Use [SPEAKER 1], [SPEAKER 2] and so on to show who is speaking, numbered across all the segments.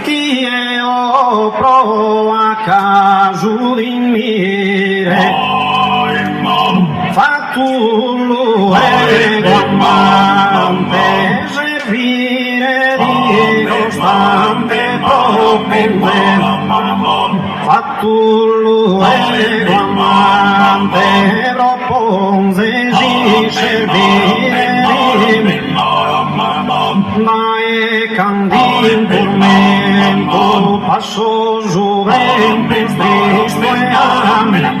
[SPEAKER 1] che ho prova caso di mire fatto è guamante servire di costante proprio fatto è guamante proponze di servire ma è candin tormento passo giovente tristo e ameno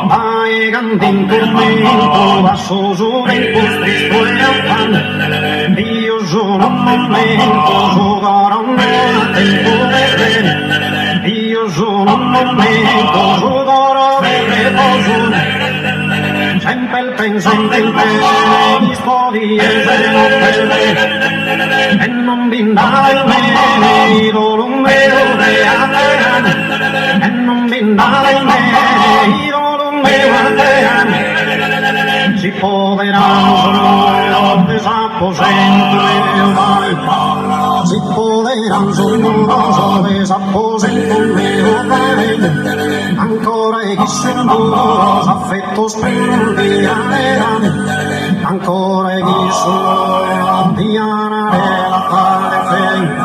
[SPEAKER 1] ma è candin tormento passo giovente tristo e ameno io sono un momento giocherò nel tempo bene io sono un momento giocherò nel tempo sempre il pensante in te mi sposi e non bindare me io non vedo te e non bindare me io non vedo te si poveranno sono desapposento si poveranno sono desapposento ancora chi sono affetto spero di ancora chi sono Diana della parte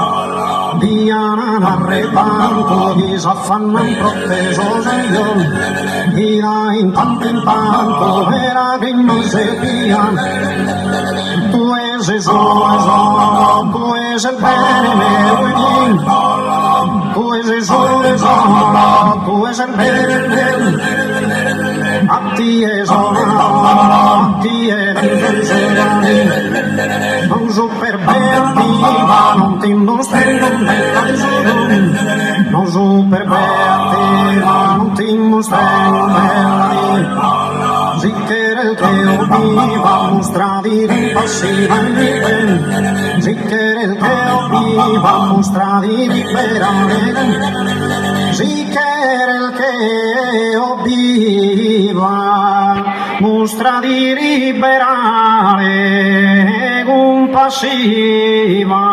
[SPEAKER 1] Diana narretanto chi s'affanna in proteso seglione chi da intanto era che non sepia tu sei solo tu sei il bene mio tu sei solo tu sei il bene a ti è solo a ti è non so per bene ma non ti mostro non so per bene ma non ti mostro Zicchere il che viva mostra di ripassiva Zicchere il che viva mostra di liberare Zicchere il che viva mostra di liberare compassiva